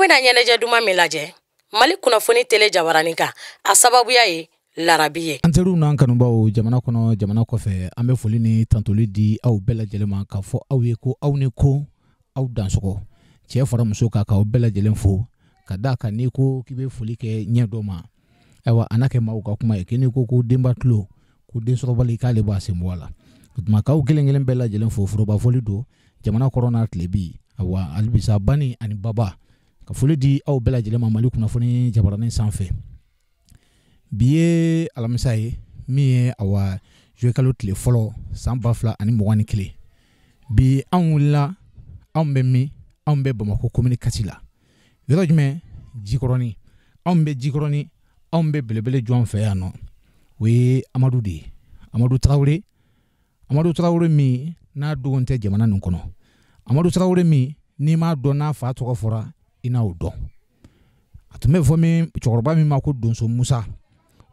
bena ɲɛnɛjɛ duma min lajɛ MaliKunafoni tele jabaranika a sababuya ye larabi ye. An teriw n'an kanubaw jamana kɔnɔ jamana kɔfɛ an bɛ foli ni tantoli di aw bɛɛ lajɛlen ma k'a fɔ aw ye ko aw ni ko aw dansɔgɔ cɛ fara muso k'a k'aw bɛɛ lajɛlen fo ka da kan n'i ko k'i bɛ foli kɛ ɲɛ dɔ ma ayiwa a n'a kɛ maaw ka kuma ye k'i n'i ko denba tulo ko densɔrɔbali k'ale b'a sen bɔ a la o tuma k'aw kelen kelen bɛɛ lajɛlen fo foroba foli don jamana kɔrɔ n'a tile bi ayiwa halibisa bani ani baba ka foli di aw bɛɛ lajɛlen ma MaliKunafoni jabaranin sanfɛ bi ye alamisa ye min ye awa juillet kalo tile fɔlɔ san 2021 bi anw wulila anw bɛ min anw bɛ Bamako commune kati la yɔrɔ jumɛn Jikɔrɔni anw bɛ Jikɔrɔni anw bɛ belebele jɔn fɛ yan nɔ o ye Amadou de ye Amadou Traoré min n'a dogon tɛ jamana nin kɔnɔ Amadou Traoré min n'i m'a dɔn n'a fa tɔgɔ fɔra i n'aw dɔn a tun bɛ fɔ min cɛkɔrɔba min ma ko Donso Musa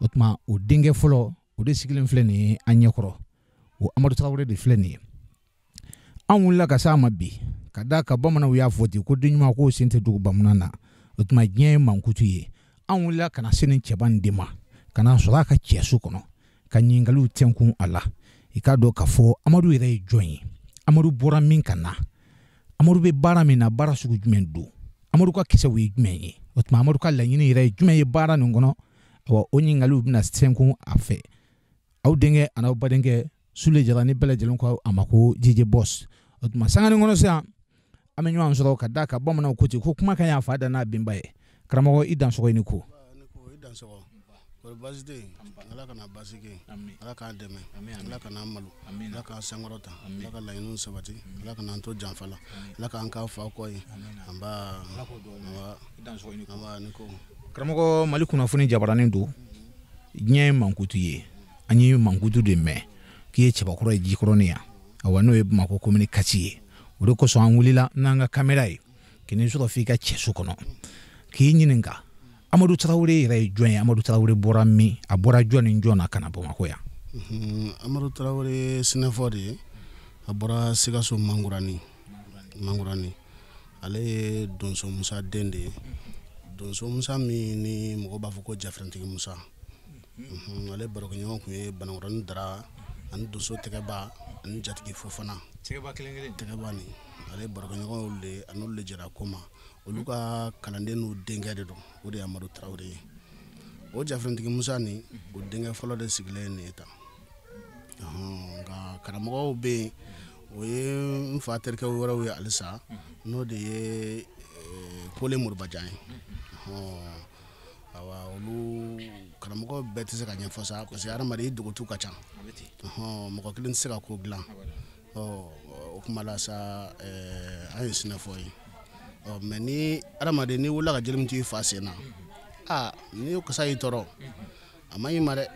o tuma o denkɛ fɔlɔ o de sigilen filɛ nin ye an ɲɛkɔrɔ o Amadou Traoré de filɛ nin ye an wulila ka s'a ma bi ka da ka bamananw y'a fɔ ten ko den ɲuman k'o sen tɛ dogo bamanan na o tuma diɲɛ ye mankutu ye an wulila ka na se nin cɛba de ma ka na sɔrɔ a ka cɛso kɔnɔ ka ɲininkaliw tɛnkun a la i k'a dɔn k'a fɔ Amadou yɛrɛ ye jɔn ye Amadou bɔra min ka na Amadou bɛ baara min na baara sugu jumɛn don Amadou ka kisɛw ye jumɛn ye o tuma Amadou ka laɲini yɛrɛ ye jumɛn ye baara nin kɔnɔ o ɲininkaliw bɛna tɛnkun a fɛ aw denkɛ ani aw badenkɛ Sule Jara ni bɛɛ lajɛlen ko a ma ko JJ Boss o tuma sangani kɔnɔ sisan an bɛ ɲɔgɔn sɔrɔ ka da ka bamananw ko ten ko kuma kan y'a fa da n'a benba ye karamɔgɔ i dansɔgɔ i ni ko basi tɛ Ala kana basi kɛ Ala k'an dɛmɛ Ala kana malo Ala k'an sankɔrɔta Ala ka laɲiniw sabati Ala kana an to janfa la Ala k'an k'a fa kɔ ye an b'a ni ko karamɔgɔ MaliKunafoni jabaranin don diɲɛ ye mankutu ye an ye mankutu de mɛn k'i ye cɛbakɔrɔ ye Jikɔrɔni yan awa n'o ye Bamako commune kati ye o de kosɔn an wulila n'an ka kamera ye k'i ni sɔrɔ f'i ka cɛso kɔnɔ k'i ɲininka Amadou Traoré yɛrɛ ye jɔn ye Amadou Traoré bɔra min a bɔra jɔn ni jɔn na ka na Bamako yan Amadou Traoré sinɛfɔ de ye a bɔra Sikaso Mangurani ale ye Donso Musa den de ye Donso Musa min ni mɔgɔ b'a fɔ ko Jafrɛntigi Musa ale barokɛɲɔgɔn tun ye Banakɔrɔni Dara ani Donso Tɛgɛba ani Jatigi Fofana Tɛgɛba ni ale barokɛɲɔgɔn de an'olu de jɛra ko ma olu ka kalanden n'u denkɛ de don o de ye Amadou Traoré ye o Jafrɛntigi Musa ni o denkɛ fɔlɔ de sigilen nin ye tan nka karamɔgɔw bɛ yen o ye n fa terikɛ wɛrɛw ye halisa n'o de ye Pole Moribajan ye awa olu karamɔgɔ bɛɛ tɛ se ka ɲɛfɔ sa parce que adamaden i dogotu ka ca mɔgɔ kelen tɛ se ka ko dilan o kuma la sa an ye sinɛfɔ ye mais ni adamaden ni wulila ka jelimu t'i fa sen na ni y'o kasa y'i tɔɔrɔ a ma ɲi ma dɛ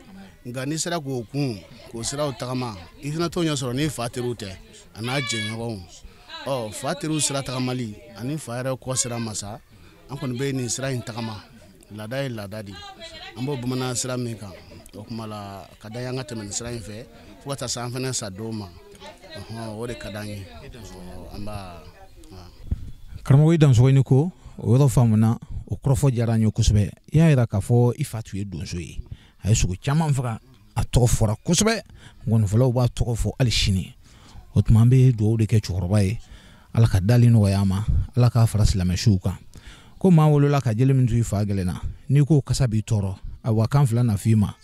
nka n'i sera k'o kun k'o siraw tagama i fana t'o ɲɛ sɔrɔ ni fa teriw tɛ a n'a jɛɲɔgɔnw fa teriw sira tagamali ani fa yɛrɛ kɔ sira ma sa an kɔni bɛ nin sira in tagama laada ye laada de an b'o bamanan sira min kan o kuma la ka da y'an ka tɛmɛ nin sira in fɛ fo ka taa se an fana sa dɔw ma o de ka d'an ye an b'a karamɔgɔ i dansɔgɔ i ni ko o yɔrɔ faamuna o kɔrɔfɔ diyara an ye kosɛbɛ i y'a jira k'a fɔ i fa tun ye donso ye a ye sogo caman faga a tɔgɔ fɔra kosɛbɛ ngɔnifɔlaw b'a tɔgɔ fɔ hali sini o tuma an bɛ dugawu de kɛ cɛkɔrɔba ye Ala ka dali nɔgɔya a ma Ala k'a fara silamɛsiw kan ko maa wolola ka jeli min to i fa gɛlɛnna n'i ko kasa b'i tɔɔrɔ awa kan fila na f'i ma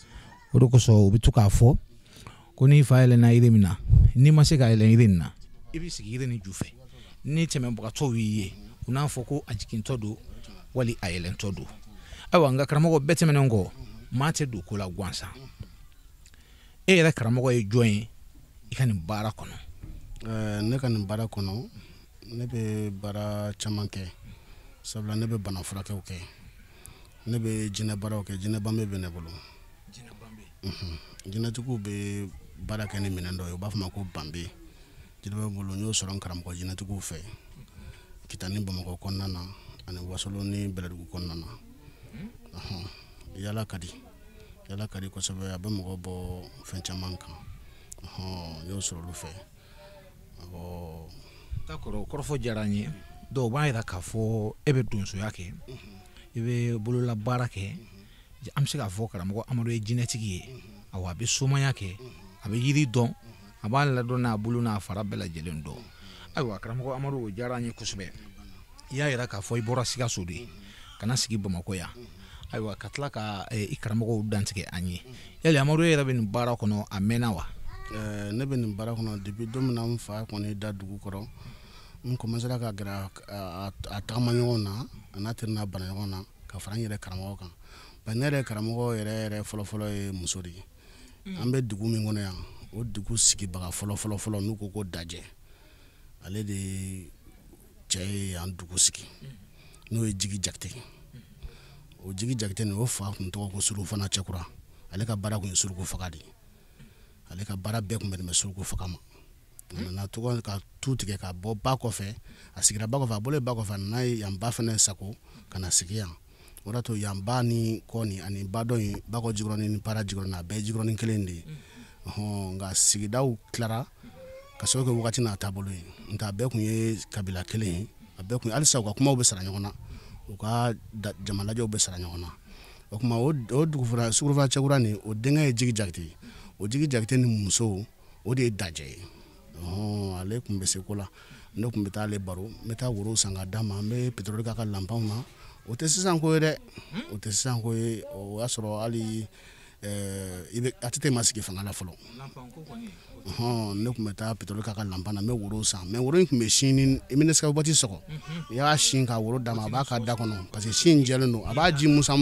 o de kosɔn u bɛ to k'a fɔ ko n'i fa yɛlɛnna yiri min na n'i ma se ka yɛlɛn yiri nin na i bɛ sigi yiri nin ju fɛ ni tɛmɛbagatɔw y'i ye u n'a fɔ ko a jigintɔ don wali a yɛlɛntɔ don ayiwa nka karamɔgɔ bɛɛ tɛmɛnen kɔ maa tɛ don ko la gansan e yɛrɛ karamɔgɔ ye jɔn ye i ka nin baara kɔnɔ ne ka nin baara kɔnɔ ne bɛ baara caman kɛ sabula ne bɛ bana furakɛw kɛ ne bɛ jinɛ baaraw kɛ jinɛ banbe bɛ ne bolo jinɛtigiw bɛ baara kɛ ni minɛn dɔ ye u b'a fɔ ma ko banbe jinɛ bɛ bolo n y'o sɔrɔ n karamɔgɔ jinɛtigiw fɛ Kita ni Bamako kɔnɔna na ani Wasolo ni Bɛlɛdugu kɔnɔna na yala ka di kosɛbɛ a bɛ mɔgɔ bɔ fɛn caman kan n y'o sɔrɔ olu fɛ d'accord kɔrɔfɔ diyara n ye dɔw b'a yira k'a fɔ e bɛ donsoya kɛ i bɛ bolola baara kɛ an bɛ se k'a fɔ karamɔgɔ Amadou ye jinɛtigi ye awɔ a bɛ somaya kɛ a bɛ yiri dɔn a b'a ladɔn n'a bolo n'a fara bɛɛ lajɛlen dɔn ayiwa karamɔgɔ Amadou o diyara an ye kosɛbɛ i y'a yira k'a fɔ i bɔra Sikaso de kana sigi Bamakɔ yan ayiwa ka tila ka i karamɔgɔw dantigɛ an ye yali Amadou yɛrɛ bɛ nin baara kɔnɔ a mɛnna wa ne bɛ nin baara kɔnɔ depuis don min na n fa kɔni da dugu kɔrɔ n commencera ka gɛrɛ a tagama ɲɔgɔn na a n'a teri n'a bana ɲɔgɔn na ka fara n yɛrɛ karamɔgɔ kan ba ne yɛrɛ karamɔgɔ yɛrɛ fɔlɔfɔlɔ ye muso de ye an bɛ dugu min kɔnɔ yan o dugu sigibaga fɔlɔfɔlɔ n'u ko Dajɛ ale de cɛ ye yan dugu sigi n'o ye Jigi Jakite o Jigi Jakite nin o fa tun tɔgɔ ko Surufana Cɛkura ale ka baara kun ye suruku faga de ale ka baara bɛɛ kun bɛ suruku faga ma a nana tɔgɔ ka tu tigɛ ka bɔ ba kɔfɛ a sigira ba kɔfɛ a bɔlen ba kɔfɛ a nana yan ba fɛnɛ sago ka na sigi yan o de to yan ba ni kɔ ni ani ba dɔ in ba kɔ jikɔrɔni ni para jikɔrɔni a bɛɛ ye jikɔrɔni kelen de ye nka sigidaw tilara ka sababu kɛ wagati n'a taabolo ye nka a bɛɛ kun ye kabila kelen ye a bɛɛ kun halisa u ka kumaw bɛ sara ɲɔgɔn na u ka jama lajɛw bɛ sara ɲɔgɔn na o kuma o dugu fana Surufana Cɛkura ni o denkɛ ye Jigi Jakite o Jigi Jakite ni muso o de ye Dajɛ ye ale kun bɛ se ko la ne kun bɛ taa ale baro n bɛ taa woro san ka d'a ma n bɛ pétrole k'a ka lanpanw na o tɛ sisan ko ye dɛ o tɛ sisan ko ye o y'a sɔrɔ hali ATT ma sigi fanga la fɔlɔ ne kun bɛ taa pétrole k'a ka lanpan na n bɛ woro san mais woro in kun bɛ sini i bɛ Nescafé boîte sɔgɔ i y'a sin ka woro d'a ma a b'a ka da kɔnɔ parce que sin jɛlen don a b'a ji musa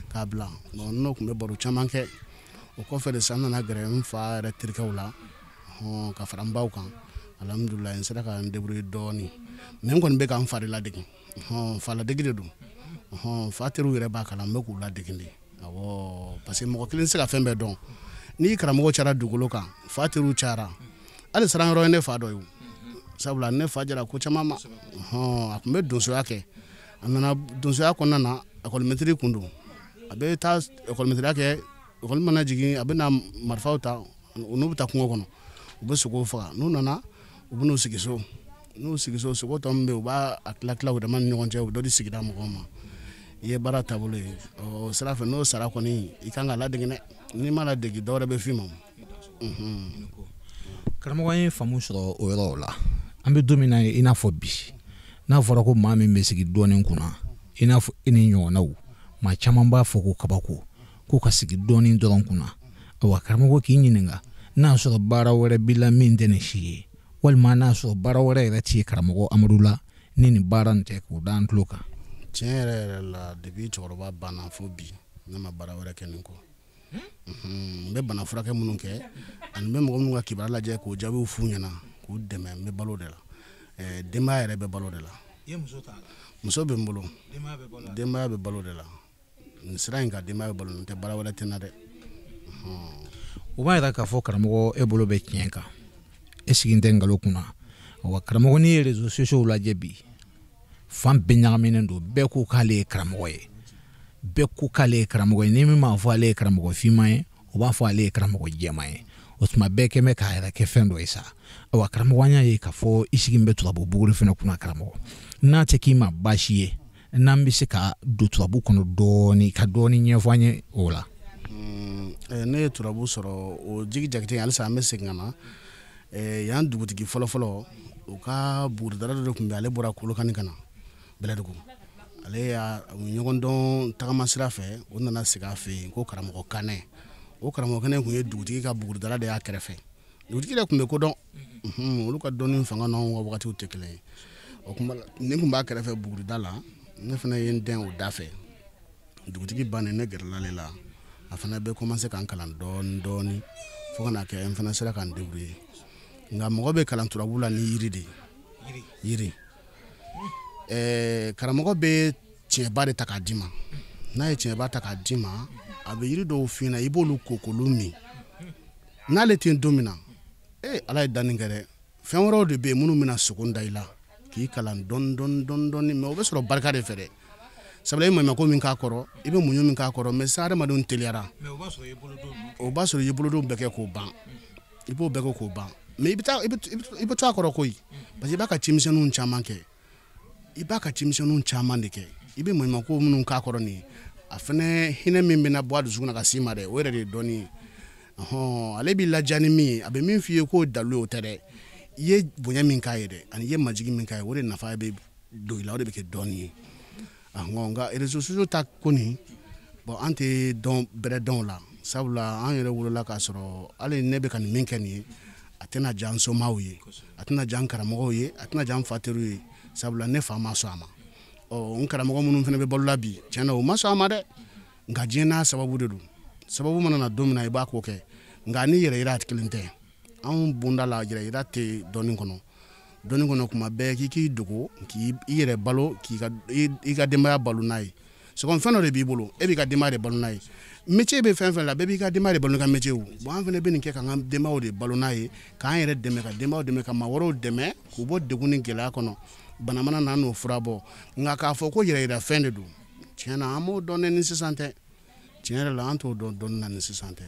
k'a bila n'o kun bɛ baro caman kɛ o kɔfɛ de san nana gɛrɛ n fa yɛrɛ terikɛw la ka fara n baw kan alhamdulillah n sera ka n débrouiller dɔɔni mais n kɔni bɛ ka n fa de ladege fa ladege de don fa teriw yɛrɛ b'a kalan n bɛ k'u ladege de awɔ parce que mɔgɔ kelen tɛ se ka fɛn bɛɛ dɔn n'i karamɔgɔ cayara dugukolo kan fa teriw cayara hali siran yɔrɔ ye ne fa dɔ ye sabula ne fa jɛra ko caman ma a tun bɛ donsoya kɛ a nana donsoya kɔnɔna na école maîtrise kun don a bɛ taa école maîtrise kɛ école mana jigin a bɛ na marifaw ta n'u bɛ taa kungo kɔnɔ u bɛ sogow faga n'u nana u bɛ n'u sigi so n'u sigi so sogo tɔ min bɛ yen u b'a tila u dama ni ɲɔgɔn cɛ u dɔ di sigida mɔgɔw ma i ye baara taabolo ye o sira fɛ n'o sara kɔni i kan ka ladege dɛ n'i ma ladege dɔwɛrɛ bɛ f'i ma karamɔgɔ an ye faamu sɔrɔ o yɔrɔ la an bɛ don min na i n'a fɔ bi n'a fɔra ko maa min bɛ sigi dɔɔnin kunna i n'a fɔ i ni ɲɔgɔnnaw maa caman b'a fɔ ko kabako k'u ka sigi dɔɔnin dɔrɔn kunna awa karamɔgɔ k'i ɲininka n'a sɔrɔ baara wɛrɛ b'i la min tɛ nin si ye walima n'a sɔrɔ baara wɛrɛ yɛrɛ t'i ye karamɔgɔ Amadou la ni nin baara nin tɛ k'o da an tulo kan tiɲɛ yɛrɛ la depuis cɛkɔrɔba banna fo bi ne ma baara wɛrɛ kɛ nin kɔ n bɛ bana furakɛ minnu kɛ ani n bɛ mɔgɔ minnu ka kibaruya lajɛ k'o jaabiw f'u ɲɛna k'u dɛmɛ n bɛ balo de la denbaya yɛrɛ bɛ balo de la muso bɛ n bolo denbaya bɛ balo de la nin sira in ka denbaya bɛ balo n tɛ baara wɛrɛ tɛ n na dɛ o b'a yira k'a fɔ karamɔgɔ e bolo bɛ tiɲɛ kan e sigi tɛ nkalon kunna wa karamɔgɔ n'i ye réseaux sociaux lajɛ bi fan bɛɛ ɲagaminen don bɛɛ ko k'ale ye karamɔgɔ ye bɛɛ ko k'ale ye karamɔgɔ ye ni min m'a fɔ ale ye karamɔgɔ finman ye o b'a fɔ ale ye karamɔgɔ jɛman ye o tuma bɛɛ kɛmɛ k'a yɛrɛ kɛ fɛn dɔ ye sa awa karamɔgɔ an y'a ye k'a fɔ i sigi bɛ turabu buguri fɛnɛ kunna karamɔgɔ n'a tɛ k'i ma baasi ye n'an bɛ se ka don turabu kɔnɔ dɔɔni ka dɔɔni ɲɛfɔ an ye o la ne ye turabu sɔrɔ o Jigi Jakite halisa an bɛ segin ka na yan dugutigi fɔlɔfɔlɔ u ka buguridara dɔ de tun bɛ ale bɔra Kolokani ka na Bɛlɛdugu ale y'a ɲɔgɔn dɔn tagama sira fɛ o nana sigi a fɛ yen ko karamɔgɔ Kanɛ o karamɔgɔ Kanɛ tun ye dugutigi ka buguridara de y'a kɛrɛfɛ dugutigi de tun bɛ kodɔn olu ka dɔnni fanga n'anw ka wagatiw tɛ kelen ye o kuma ne tun b'a kɛrɛfɛ bugurida la ne fana ye n dɛn o da fɛ dugutigi bannen ne gɛrɛla ale la a fana bɛ commencer k'an kalan dɔɔni fo ka na kɛ n fana sera k'an débrouiller nka mɔgɔ bɛ kalan turabu la ni yiri de yiri karamɔgɔ bɛ tiɲɛba de ta k'a d'i ma n'a ye tiɲɛba ta k'a d'i ma a bɛ yiri dɔw f'i ɲɛna i b'olu ko k'olu min n'ale tɛ don min na ala ye danni kɛ dɛ fɛn wɛrɛw de bɛ yen minnu bɛna sogo da i la k'i kalan dɔɔni mais o bɛ sɔrɔ barika de fɛ dɛ sabula i maɲumako min k'a kɔrɔ i bɛ muɲu min k'a kɔrɔ mais sa adamadenw teliyara o b'a sɔrɔ i ye bolodenw bɛɛ kɛ k'o ban i b'o bɛɛ kɛ k'o ban mais i bɛ to a kɔrɔ koyi parce que i b'a ka cimisɛnninw caman kɛ i b'a ka cimimisɛnninw caman de kɛ i bɛ maɲumako minnu k'a kɔrɔ nin ye a fɛnɛ hinɛ min bɛna bɔ a dusukun na ka s'i ma dɛ o yɛrɛ de ye dɔnni ye ale b'i laja ni min ye a bɛ min f'i ye k'o dalu ye o tɛ dɛ i ye bonya min k'a ye dɛ ani i ye majigi min k'a ye o de nafa bɛ don i la o de bɛ kɛ dɔnni ye nka réseaux sociaux ta ko nin bon an tɛ bɛrɛ dɔn o la sabula an yɛrɛ wolola k'a sɔrɔ hali ne bɛ ka nin min kɛ nin ye a tɛna diya an somaw ye a tɛna diya an karamɔgɔw ye a tɛna diya an fa teriw ye sabula ne fa ma sɔn a ma n karamɔgɔ minnu fana bɛ balola bi tiɲɛna o ma sɔn a ma dɛ nka diɲɛ n'a sababu de don sababu mana na don min na i b'a ko kɛ nka ni yɛrɛ yira kelen tɛ anw bonda la yɛrɛ yira tɛ dɔnni kɔnɔ kuma bɛɛ k'i k'i dogo k'i yɛrɛ balo i ka denbaya balo n'a ye sɔgɔn fɛn dɔ de b'i bolo e b'i ka denbaya de balo n'a ye métier bɛ fɛn fɛn la bɛɛ b'i ka denbaya de balo n'a ka métier bon an fana bɛ nin kɛ k'an ka denbayaw de balo n'a ye k'an yɛrɛ dɛmɛ ka denbayaw dɛmɛ ka maa wɛrɛw dɛmɛ k'u bɔ degun ni gɛlɛya kɔnɔ bana mana na n'o fura bɔ nka k'a fɔ ko yɛrɛ yira fɛn de don tiɲɛna an b'o dɔn ni sisan tɛ tiɲɛ yɛrɛ la an t'o dɔn dɔnni na ni sisan tɛ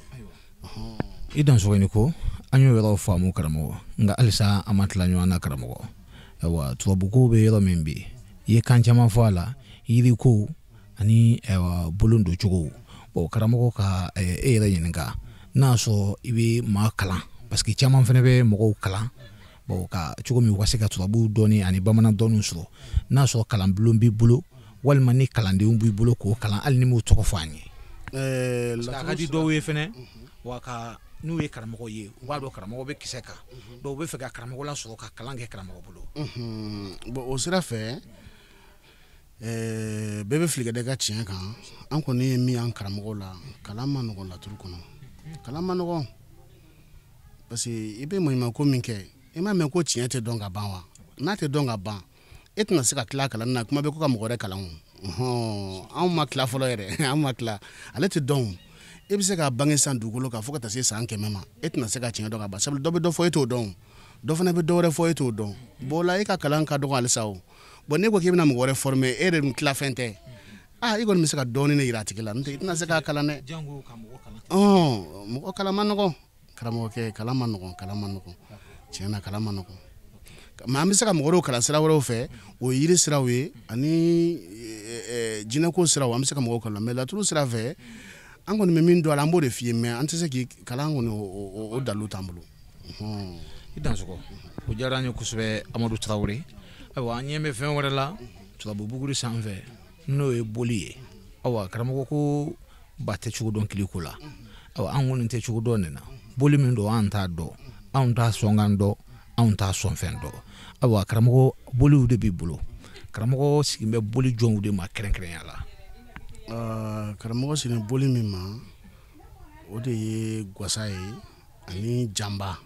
i Donsoya ni ko an y'o yɔrɔ faamu karamɔgɔ nka halisa an ma tila ɲɔgɔn na karamɔgɔ tubabuko bɛ yɔrɔ min bi i ye kan caman fɔ a la yiriko ani bolon don cogo karamɔgɔ ka e yɛrɛ ɲininka n'a sɔrɔ i bɛ maa kalan parce que caman fana bɛ mɔgɔw kalan ka cogo min u ka se ka turabu dɔɔni ani bamanan dɔɔniw sɔrɔ n'a sɔrɔ kalanbulon b'i bolo walima ni kalandenw b'i bolo k'o kalan hali ni m'o tɔgɔ fɔ an ye a ka di dɔw ye fɛnɛ wa n'u ye karamɔgɔ ye u b'a dɔn karamɔgɔ bɛ kisɛ kan dɔw bɛ fɛ ka karamɔgɔ la sɔrɔ ka kalan kɛ karamɔgɔ bolo bon o sira fɛ bɛɛ bɛ filikɛdɛ ka tiɲɛ kan an kɔni ye min y'an karamɔgɔw la kalan ma nɔgɔn laturu kɔnɔ kalan ma nɔgɔn parce que i bɛ maɲumako min kɛ i m'a mɛn ko tiɲɛ tɛ dɔn ka ban wa n'a tɛ dɔn ka ban e tɛna se ka tila kalan na kuma bɛ ko ka mɔgɔ wɛrɛ kalan o anw ma tila fɔlɔ yɛrɛ an ma tila ale tɛ dɔn e bɛ se ka bange san dugukolo kan fo ka taa se san 100 ma e tɛna se ka tiɲɛ dɔn ka ban sabula dɔ bɛ dɔ fɔ e t'o dɔn dɔ fana bɛ dɔ wɛrɛ fɔ e t'o dɔn bon la e ka kalan ka dɔgɔ halisa o bon ne ko k'i bɛna mɔgɔ wɛrɛ former e de tila fɛn tɛ i kɔni bɛ se ka dɔɔni de yira a tigi la n'o tɛ i tɛna se k'a kalan dɛ mɔgɔ kalan ma nɔgɔn karamɔgɔkɛ kalan ma nɔgɔn tiɲɛna kalan ma nɔgɔn mais an bɛ se ka mɔgɔ dɔw kalan sira wɛrɛw fɛ o ye yiri siraw ye ani jinɛko siraw an bɛ se ka mɔgɔw kalan mais laturu sira fɛ an kɔni bɛ min dɔn a la an b'o de f'i ye mais an tɛ se k'i kalan kɔni o dalu t'an bolo i Donsoya o diyara an ye kosɛbɛ Amadou TRAORE ayiwa an ɲɛ bɛ fɛn wɛrɛ la turabu buguri sanfɛ n'o ye boli ye karamɔgɔ ko ba tɛ cogo dɔn kiliko la an kɔni tɛ cogo dɔn nin na boli min don an t'a dɔn anw t'a sɔn kan dɔn anw t'a sɔn fɛn dɔn karamɔgɔ boliw de b'i bolo karamɔgɔ sigin bɛ boli jɔnw de ma kɛrɛnkɛrɛnya la karamɔgɔ sigin boli min ma o de ye gwasa ye ani jamba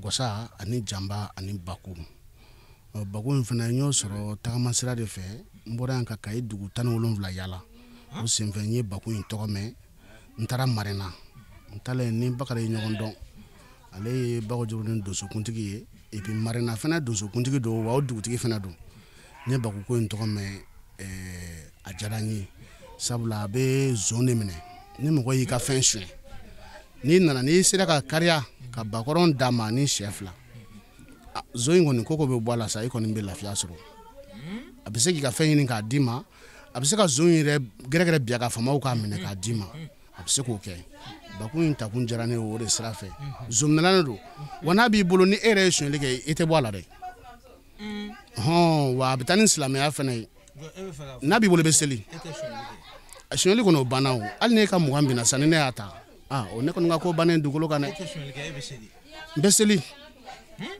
gwasa ani jamba ani baku baku in fana y'o sɔrɔ tagama sira de fɛ n bɔra yan ka kayi dugu 17 yala o senfɛ n ye baku in tɔgɔ mɛn n taara marina n taalen ni Bakari ye ɲɔgɔn dɔn ale ye Bakojuru ni Donso kuntigi ye et puis marina fana Donso kuntigi don wa o dugutigi fana don n ye baku ko in tɔgɔ mɛn a diyara n ye sabula a bɛ zon de minɛ ni mɔgɔ y'i ka fɛn suɲɛ n'i sera ka kariya ka bakɔrɔn d'a ma ni sɛ 2 zon in kɔni koko bɛ bɔ a la sa i kɔni bɛ lafiya sɔrɔ a bɛ se k'i ka fɛn ɲini k'a d'i ma a bɛ se ka zon yɛrɛ gɛrɛgɛrɛ biya ka famaw k'a minɛ k'a d'i ma a bɛ se k'o kɛ baku in takun diyara ne o de sira fɛ zominɛlan de don wa n'a b'i bolo ni e yɛrɛ ye suɲɛli kɛ i tɛ bɔ a la dɛ wa a bɛ taa ni silamɛya fana ye n'a b'i bolo i bɛ seli suɲɛli kɔni o banna o hali n'e ka 20 bina sa ni ne y'a ta o ne kɔni ka ko bannen dugukolo kan dɛ n bɛ seli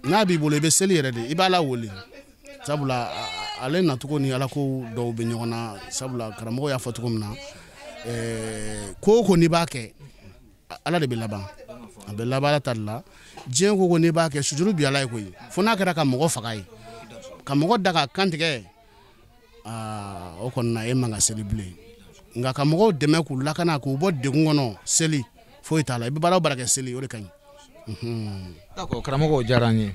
n'a b'i bolo i bɛ seli yɛrɛ de i b'a la wele sabula ale nacogo ni ala ko dɔw bɛ ɲɔgɔn na sabula karamɔgɔ y'a fɔ cogo min na ko o ko n'i b'a kɛ ala de bɛ laban a bɛ laban ala ta de la diɲɛ ko n'i b'a kɛ sujuru bi ala ye koyi fo n'a kɛra ka mɔgɔ faga ye ka mɔgɔ da ka kantigɛ o kɔni na e man ka seli bilen nka ka mɔgɔw dɛmɛ k'u lakana k'u bɔ degun kɔnɔ seli foyi t'a la i bɛ baara o baara kɛ seli o de ka ɲi. D'accord karamɔgɔ o diyara an ye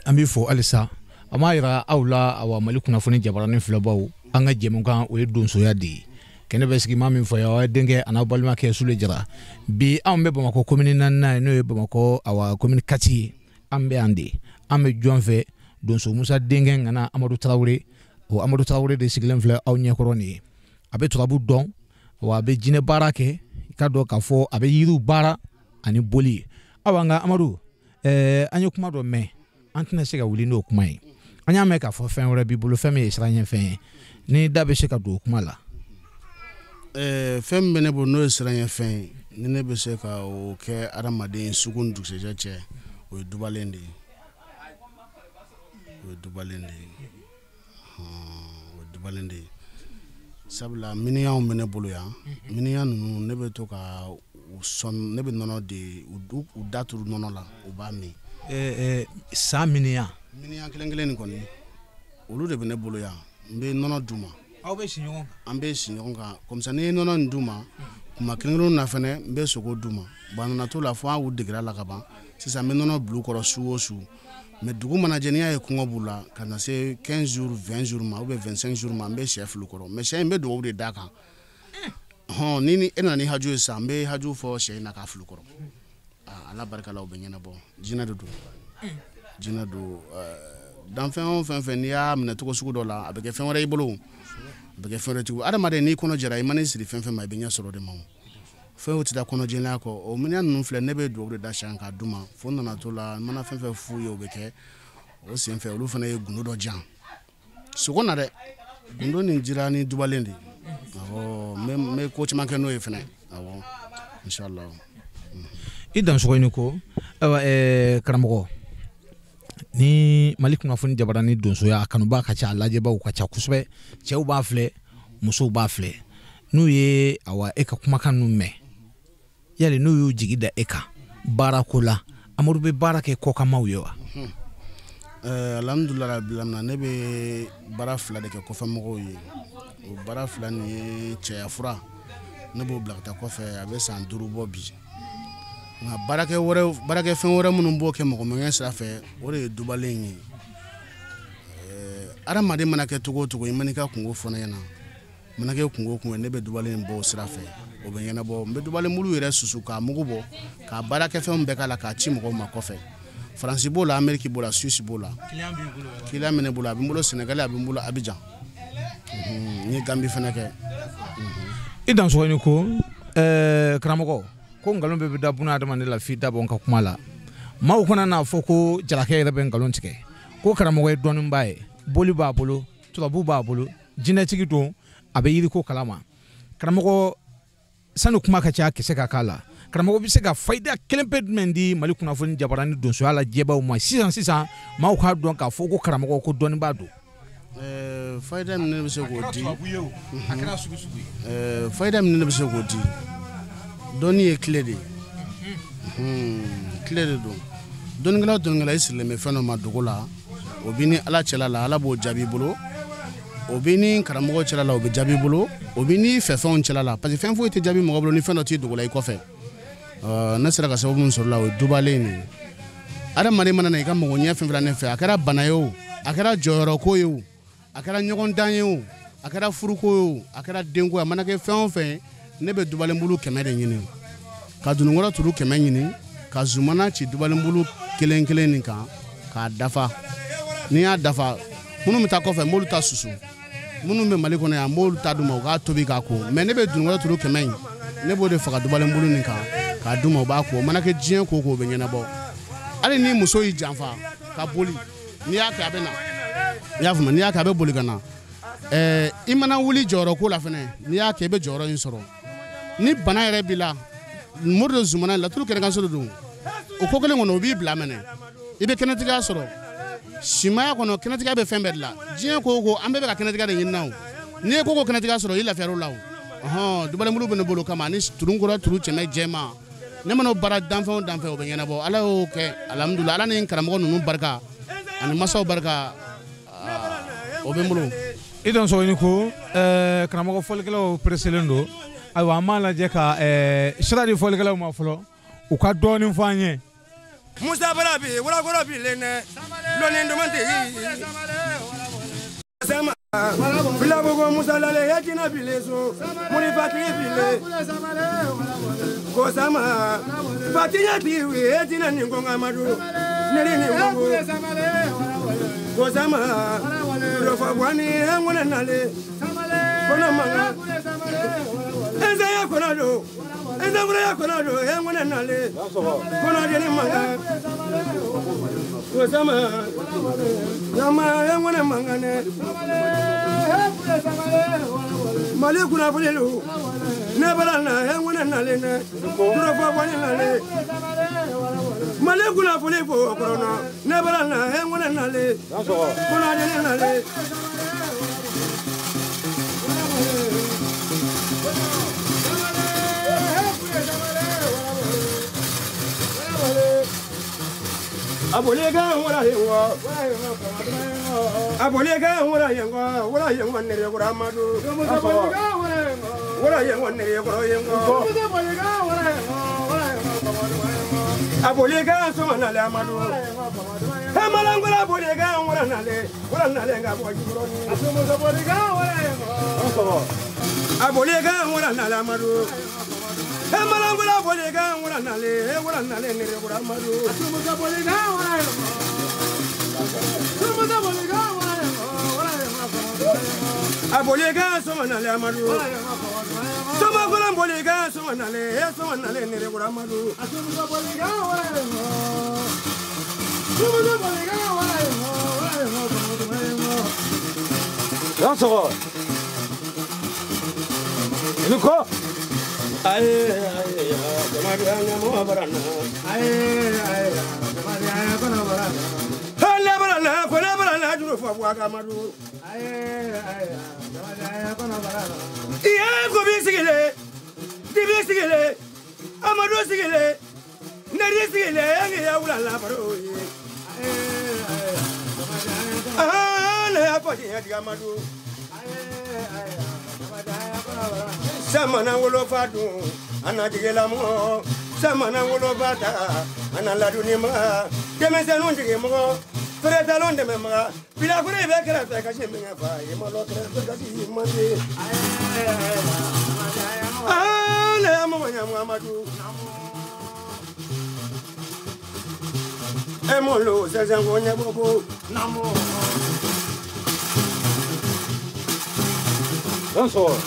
an b'i fo halisa a m'a yira aw la MaliKunafoni jabaranin filɛbaw an ka jɛmukan o ye Donsoya de ye kɛnɛ bɛ sigi maa min fɔ aw ye denkɛ a n'aw balimakɛ Sule Jara bi anw bɛ Bamakɔ commune 4 n'o ye Bamakɔ commune 4 ye an bɛ yan de an bɛ jɔn fɛ Donso Musa Dengen ngana Amadou Traoré o Amadou Traoré de sigilen filɛ aw ɲɛkɔrɔ nin ye a bɛ turabu dɔn wa a bɛ jinɛ baara kɛ I ka dɔn k'a fɔ a bɛ yiriw baara ani boli aw an ka Amadou an ye kuma dɔ mɛn an tɛna se ka wuli n'o kuma ye an y'a mɛn k'a fɔ fɛn wɛrɛ b'i bolo fɛn min ye siranɲɛfɛn ye ni da bɛ se ka don o kuma la fɛn min bɛ ne bolo n'o ye siranɲɛfɛn ye ni ne bɛ se ka o kɛ adamaden sugu ni dugusɛjɛ cɛ o ye dubalen de ye o ye dubalen de ye sabula miniyanw bɛ ne bolo yan miniyan ninnu ne bɛ to ka ne bɛ nɔnɔ de u da turu nɔnɔ la u b'a min sa miniyan kelen nin kɔni olu de bɛ ne bolo yan n bɛ nɔnɔ d'u ma aw bɛ si ɲɔgɔn kan an bɛ si ɲɔgɔn kan comme ça ni ye nɔnɔ nin d'u ma kuma kelen na fɛnɛ n bɛ sogo d'u ma ba nana to la fo an y'u degera la ka ban sisan n bɛ nɔnɔ bila u kɔrɔ su o su mais dugu mana jɛ n'i y'a ye kɔngɔ b'u la ka na se 15 jours 20 jours ma ou bien 25 jours ma n bɛ sɛ fili u kɔrɔ mais sɛ in bɛ dugawu de d'a kan ni e nana ni haju ye sisan n bɛ haju fɔ sɛ in na k'a fili u kɔrɔ ala barika la u bɛ ɲɛnabɔ jinɛ de don jinɛ don danfɛn o fɛn fɛn n'i y'a minɛ cogo sugu dɔ la a bɛ kɛ fɛn wɛrɛ y'i bolo a bɛ kɛ fɛn wɛrɛ tigiw adamaden n'i kɔnɔ jɛra I mana siri fɛn fɛn ma I bɛ ɲɛ sɔrɔ de ma fɛn o tɛ taa kɔnɔjɛlenya kɔ o minɛn ninnu filɛ ne bɛ dugawu de da siyan k'a d'u ma fo nana to la n mana fɛn fɛn f'u ye o bɛ kɛ o sen fɛ olu fana ye gundo dɔ jan sogo na dɛ gundo nin jira ni dubalen de awɔ n bɛ ko caman kɛ n'o ye fɛnɛ awɔ inshallah I Donsoya ni ko karamɔgɔ ni MaliKunafoni jabarani Donsoya a kanuba ka ca a lajɛbaw ka ca kosɛbɛ cɛw b'a filɛ musow b'a filɛ n'u ye awa e ka kumakan ninnu mɛn yali n'u y'u jigi da e kan baarako la Amadou bɛ baara kɛ kɔkamaw ye wa alhamdulillah rabbil alamin ne bɛ baara fila de kɛ kɔfɛmɔgɔw ye o baara fila nin ye cɛya fura ne b'o bila ka taa kɔfɛ a bɛ san 5 bɔ bi nka baarakɛ fɛn wɛrɛ minnu b'o kɛ mɔgɔmɔgɔnya sira fɛ o de ye dubalen ye adamaden mana kɛ cogo o cogo I mana I ka kungo fɔ ne ɲɛna mana kɛ kungo kun ne bɛ dubalen bɔ o sira fɛ o bɛ ɲɛnabɔ n bɛ dubalen bulu yɛrɛ susu k'a mugu bɔ k'a baarakɛ fɛnw bɛɛ k'a la k'a ci mɔgɔw ma kɔfɛ Faransi b'o la Amérique b'o la Suisse b'o la client bɛ ne bolo a bɛ n bolo Sénégal a bɛ n bolo Abidjan n ye Gambie fana kɛ I Donsoya ni ko karamɔgɔ ko ngalon bɛ da buna adamaden la f'i dabɔ n ka kuma la maaw kana n'a fɔ ko jalakɛ yɛrɛ bɛ ngalon tigɛ ko karamɔgɔ ye dɔɔninba ye boli b'a bolo turabu b'a bolo jinɛtigi don a bɛ yiri ko kalama karamɔgɔ sani kuma ka ca kisɛ ka k'a la karamɔgɔ bɛ se ka fayida kelen pe jumɛn di MaliKunafoni jabarani Donsoya la jɛbaw ma sisan maaw k'a dɔn k'a fɔ ko karamɔgɔ ko dɔɔninba don fayida min ne bɛ se k'o di fayida min ne bɛ se k'o di dɔnni ye tile de ye tile de don dɔnnikɛla I sirilen bɛ fɛn dɔ ma dogo la o bɛ ni Ala cɛla la Ala b'o jaabi I bolo o bɛ ni karamɔgɔ cɛla la o bɛ jaabi I bolo o bɛ ni fɛfɛnw cɛla la parce que fɛn foyi tɛ jaabi mɔgɔ bolo ni fɛn dɔ t'i dogo la I kɔfɛ ne sera ka sababu min sɔrɔ la o ye dubalen de ye adamaden mana na I ka mɔgɔ ɲɛ fɛn fɛn ne fɛ a kɛra bana ye o a kɛra jɔyɔrɔ ko ye o a kɛra ɲɔgɔn dan ye o a kɛra furuko ye o a kɛra denko ye a mana kɛ fɛn o fɛn ne bɛ dubalen bulu 100 de ɲini ka dununkɔrɔ turu 100 ɲini ka zumana ci dubalen bulu kelen kelen nin kan k'a dafa ni y'a dafa minnu bɛ taa kɔfɛ n b'olu ta susu minnu bɛ Mali kɔnɔ yan n b'olu ta d'u ma u k'a tobi k'a ko mais ne bɛ dununkɔrɔ turu 100 in ne b'o de faga dubalen bulu nin kan k'a d'u ma u b'a ko o mana kɛ diɲɛ ko o bɛ ɲɛnabɔ hali ni muso y'i janfa ka boli n'i y'a kɛ a bɛ na i y'a faamu n'i y'a kɛ a bɛ boli ka na I mana wuli jɔyɔrɔ ko la fɛnɛ n'i y'a kɛ I bɛ jɔyɔrɔ in sɔrɔ ni bana yɛrɛ b'i la mori dɔ zumana laturu kɛnɛkanso de don o ko kelen kɔnɔ o b'i bila minɛ I bɛ kɛnɛtigiya sɔrɔ simaya kɔnɔ kɛnɛtigiya bɛ fɛn bɛɛ de la diɲɛ ko o ko an bɛɛ bɛ ka kɛnɛtigiya de ɲini na o n'i ye ko kɛnɛtigiya sɔrɔ I lafiyara o la o dubalen bulu bɛ ne bolo kama ani turunkɔrɔ turu cɛmɛ jɛma ne mana o baara danfɛn o danfɛn o bɛ ɲɛnabɔ Ala y'o kɛ alhamdulillah Ala ni karamɔgɔ ninnu barika ani masaw barika o bɛ n bolo I Donsoya ni ko karamɔgɔ fɔlikɛlaw preselen don ayiwa an b'a lajɛ ka sira di fɔlikɛlaw ma fɔlɔ u ka dɔɔnin fɔ an ye Musa bara bi wala bi lene loni ndomante sama bila bogo Musa lale yatina bileso muri fatri bile ko sama fatinya biwe yatina ningo Amadou neri ningo Kosama, Rofabwani, and one anale, Konamanga, Ezaya Konado, Ezabra Konado, and one anale, Konadimanga, Kosama, Yama, and one amangane, MaliKunafoni, Nebalana, and one anale, Rofabwani. MaliKunafoni for Corona, Nebalana, and one anale, Konadimanga. Abolega, what I want. Abolega, what I want. What I want, Amadou. What I want, Abolega, so anale Amadou. Kamalangula Abolega, what anale. What anale, Abolega, what anale Amadou. Kamalangula Abolega, what anale, Amadou. Abolega, so anale Amadou. Soma Bolega, so anale, Amadou. Donsoya. Nuko. Amadou sigile, Neri sigile, ya wula la baro. Le apoti ya Amadou. Samana wolo fadu, anadigela mo. Samana wolo bata, analadu ni ma. Demesenu ndige mo. Freda londe memra. Bila kure be kera fe kashi menga fa. Yemalo kera fe kashi mande. Le Amadou. Emolo sezango nyaboko namo. Donsoya.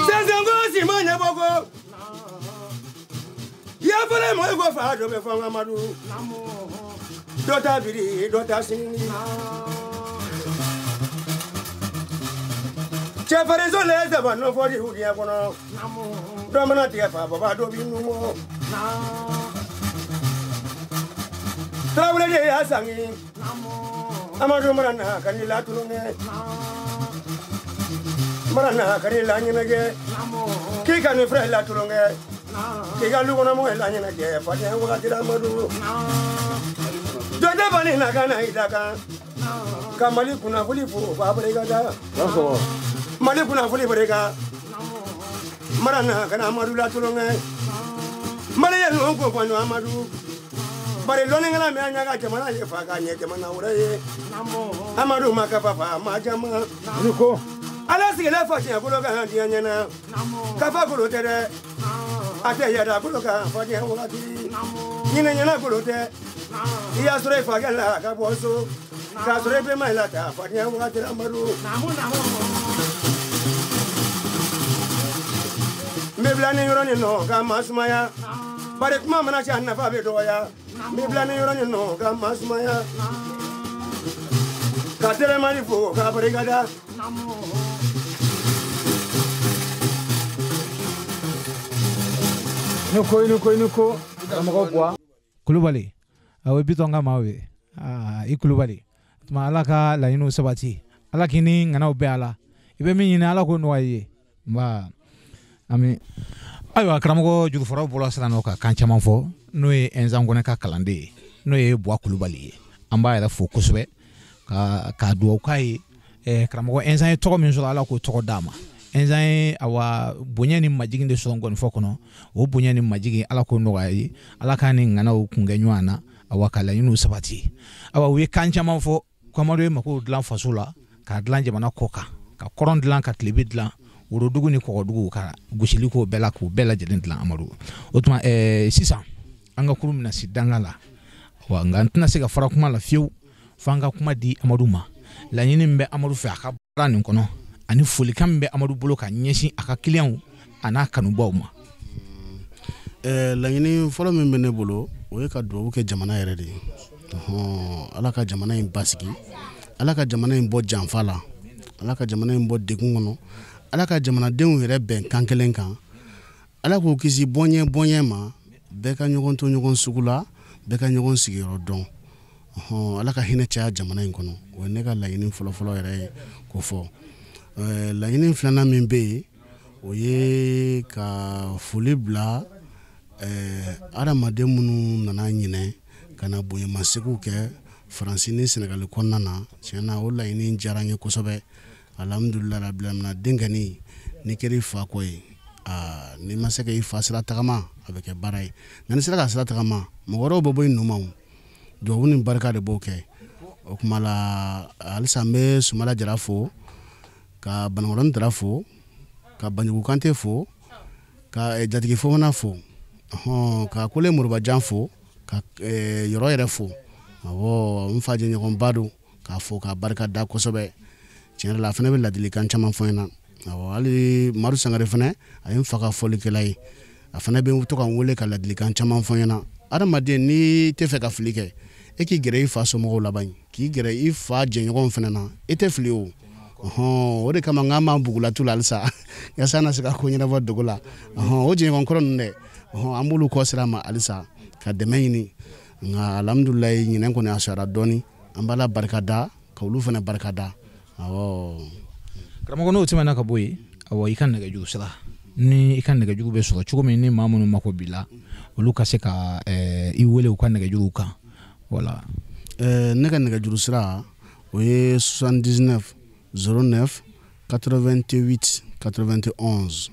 Sezango simanya boko. Ya fele mo go fa do me fa Amadou. Namo. Dota biri, dota sinini. Chefarezo les no for the Hudia Bono. Domina Tiafa, Baba Dobino. Travel Asangi. Amadou Marana, Canila Tulune. Marana, Canila Yanage. Kikan Frela Tulunge. Kigalunamo Lanyanage, Fatia Amadou. Dada Banina Gana Idaka. MaliKunafoni for Babrega. MaliKunafoni Brega. Marana kana Amadou la tulonga. Maria no ko kwano Amadou. Bare loninga la me anyaga jamana ye faga nye jamana ure. Amadou makapapa majama. Nuko. Ala sigela fachi akologa handi anyana. Kafa kolotere. Ate yada kologa fachi wakati. Nyina nyana kolote. Iya sore faga la kaboso. Ka sore pe mailata fachi wakati Amadou. Me blani yoroni no ga masmaya bare kuma mana cha na fa be doya me blani yoroni no ga masmaya ka tere mari fo ga bare gada nuko amago kwa Kulubali awe bitonga mawe ikulubali tuma alaka la inu sabati alakini ngana obeala ibe minyina alako noye ba ami ayo karamɔgɔ jurufɔrɔ bɔra sira nɔ ka kan caman fɔ n'o ye ɛnzangɔnɛ ka kalanden ye n'o ye Buwa Kulubali ye an b'a yɛrɛ fo kosɛbɛ ka dugawu k'a ye karamɔgɔ ɛnzan ye tɔgɔ min sɔrɔ Ala k'o tɔgɔ d'a ma ɛnzan ye awa bonya ni majigin de sɔrɔ ngɔnifɔ kɔnɔ o bonya ni majigin Ala k'o nɔgɔya ye Ala k'a ni ŋanaw kungɛ ɲɔgɔn na awa ka laɲiniw sabati awa u ye kan caman fɔ Amadu ye mako dilan faso la ka dilan jamana kɔ kan ka kɔrɔn dilan ka tilebe dilan worodugu ni kɔgɔdugu ka gosili k'o bɛɛ la k'o bɛɛ lajɛlen dilan Amadu o tuma sisan anga kurum na sidangala wa ngantna se ga fara kuma la fiu fanga kuma di Amadou ma la nyini mbe Amadou fa ka brani kono ani foli kambe Amadou bolo ka nyeshi aka client ana kanu bawma la nyini folo min bene bolo o ye ka do ke jamana yere de ala ka jamana in basiki ala ka jamana in bo janfala ala ka jamana in bo degun kono ala ka jamana denw yere ben kankelen kan ala ko kisi bonye ma be ka ɲɔgɔn to ɲɔgɔn sugu la be ka ɲɔgɔn sigiyɔrɔ dɔn ala ka hinɛ caya jamana in kɔnɔ o ye ne ka laɲini fɔlɔ yɛrɛ ye ko fɔ laɲini filanan min bɛ yen o ye ka foli bila adamaden minnu nana ɲinɛ ka na bonyamasegin kɛ Faransi ni Senegali kɔnɔna na tiɲɛna o laɲini diyara n ye kosɛbɛ alhamdulilayi rabbil alamin denkɛni ni kɛra i fa kɔ ye ni ma se ka i fa sira tagama a bɛ kɛ baara ye nka ni sera ka sira tagama mɔgɔ wɛrɛw bɛ bɔ i numanw duwawu ni barika de b'o kɛ o kuma la halisa n bɛ Sumala Jara fo ka Banakɔrɔni Dara fo ka Banjugu Kante fo ka Jatigi Fofana fo ka Kole Moribajan fo ka yɔrɔ yɛrɛ fo awɔ n faje ɲɔgɔn ba don k'a fo ka barika da kosɛbɛ tiɲɛ la a fana bɛ ladilikan caman fɔ n ɲɛna awɔ hali Madu Sangare fana a ye n fa ka fɔlikɛla ye a fana bɛ to ka n wele ka ladilikan caman fɔ n ɲɛna adamaden ni tɛ fɛ ka fili kɛ e k'i gɛrɛ i fa somɔgɔw laban k'i gɛrɛ i fa jɛɲɔgɔn fana na i tɛ fili o o de kama n k'an b'an bugulatu la halisa yasa an na se ka ko ɲɛnabɔ dogo la o jɛɲɔgɔn kɔrɔ ninnu dɛ an b'olu kɔ sira ma halisa ka dɛmɛ ɲini nka alhamdulilayi ɲinɛ kɔni a sara dɔɔni an b'ala barika da ka olu fana barika da awɔ karamɔgɔ n'o tɛmɛna ka bɔ yen awɔ i ka nɛgɛjuru sira ni i ka nɛgɛjuru bɛ sɔrɔ cogo min ni maa minnu mako b'i la olu ka se ka i wele u ka nɛgɛjuruw kan voilà ne ka nɛgɛjuru sira o ye 79 09 88 91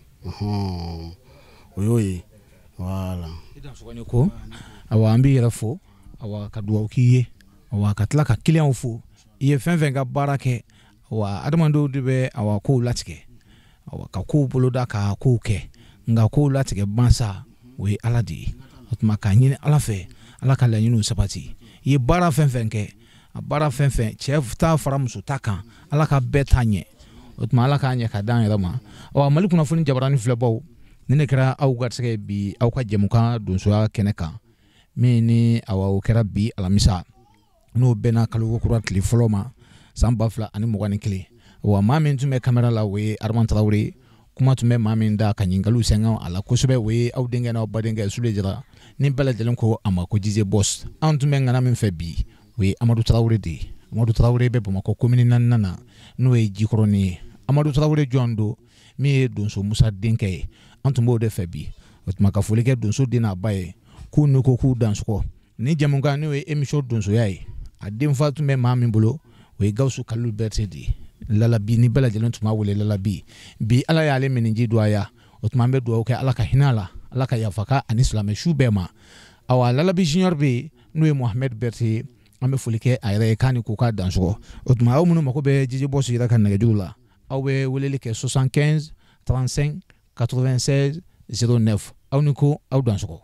o y'o ye voilà ko awa an b'i yɛrɛ fo awa ka duwawu k'i ye awa ka tila ka clientw fo i ye fɛn fɛn ka baara kɛ awa adamadenw de bɛ awa kow latigɛ awa ka kow boloda ka kow kɛ nka kow latigɛ bansa o ye Ala de ye o tuma k'a ɲini Ala fɛ Ala ka laɲiniw sabati i ye baara fɛn fɛn kɛ a baara fɛn fɛn cɛ ta fara muso ta kan Ala ka bɛɛ ta ɲɛ o tuma Ala k'a ɲɛ ka d'an yɛrɛ ma awa Mali kunnafoni jabarani filɛbaw ni ne kɛra aw garisɛgɛ bi aw ka jɛmukan donsoya kɛnɛ kan min ni awa o kɛra bi alamisa n'o bɛnna kalo kura tile fɔlɔ ma san 2021 wa maa min tun bɛ kamera la o ye Arman Traore kuma tun bɛ maa min da ka ɲininkaliw sɛŋɛ a la kosɛbɛ o ye aw denkɛ n'aw badenkɛ Sule Jara ni bɛɛ lajɛlen ko a ma ko Jize Boss an tun bɛ ŋana min fɛ bi o ye Amadou Traore de ye Amadou Traore bɛ Bamakɔ commune 4 na n'o ye Jikɔrɔni ye Amadou Traore jɔn don min ye Donso Musa denkɛ ye an tun b'o de fɛ bi o tuma ka foli kɛ Donso den n'a ba ye k'u ni ko k'u dansɔgɔ ni jamukan n'o ye émission Donsoya ye a denfa tun bɛ maa min bolo o ye Gawusu Kalilu Berete de ye Lalabi ni bɛɛ lajɛlen tun b'a wele Lalabi bi Ala y'ale miniji do a ya o tuma an bɛ duwawu kɛ Ala ka hinɛ a la Ala ka yafa k'a ani silamɛ su bɛɛ ma awa Lalabi junior bɛ yen n'o ye Mohamed Berete ye an bɛ foli kɛ a yɛrɛ ye k'a ni ko k'a dansɔgɔ o tuma aw minnu mako bɛ Jize Boss yɛrɛ ka nɛgɛjuru la aw bɛ weleli kɛ 75 35 96 09 aw ni ko aw dansɔgɔ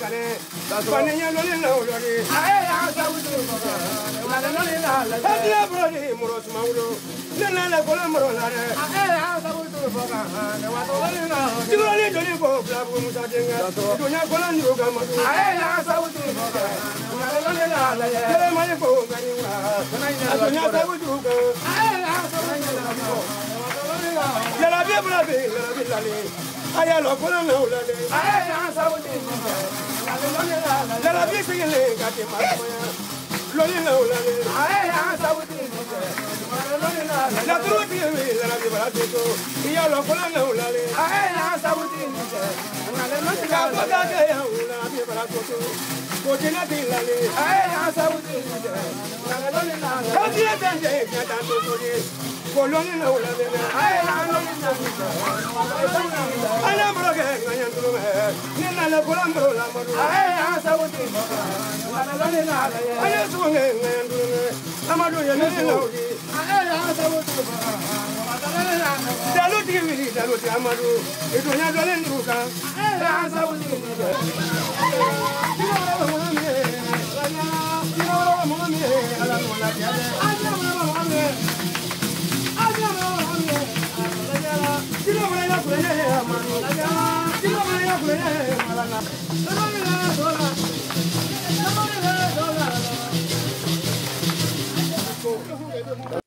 kane bani nya loli na loli ya sabutu la hadiya brodi muro sumawlo nana la kola muro la re ya sabutu foka ne wato na tigoli doni ko blabu musa denga dunya kola ndu ga madu ya sabutu foka la ya mali ko gani wa dunya sabutu ko ya sabutu ya la bi blabi la le aya lo kola na ulale ya sabutu la bi sigile gati ma loli na ulale ya sabutu la truti la bi blabi to ya lo kola na ulale ya sabutu ka bada ke ya ulale bi blabi to ko jina ti lale ya sabutu ka ti tende ka tanto to Coloni na ulale ya loli na ana broge nganya ndrume nina la kolambro la madu ya sabuti ana loli na ana sunge nganya ndrume amadu ya nina loli ya sabuti daluti amadu idunya dole nduka ya sabuti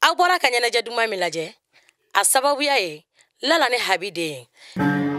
Aw bɔra ka ɲɛnajɛ duman min lajɛ a sababuya ye Lala ni Habi den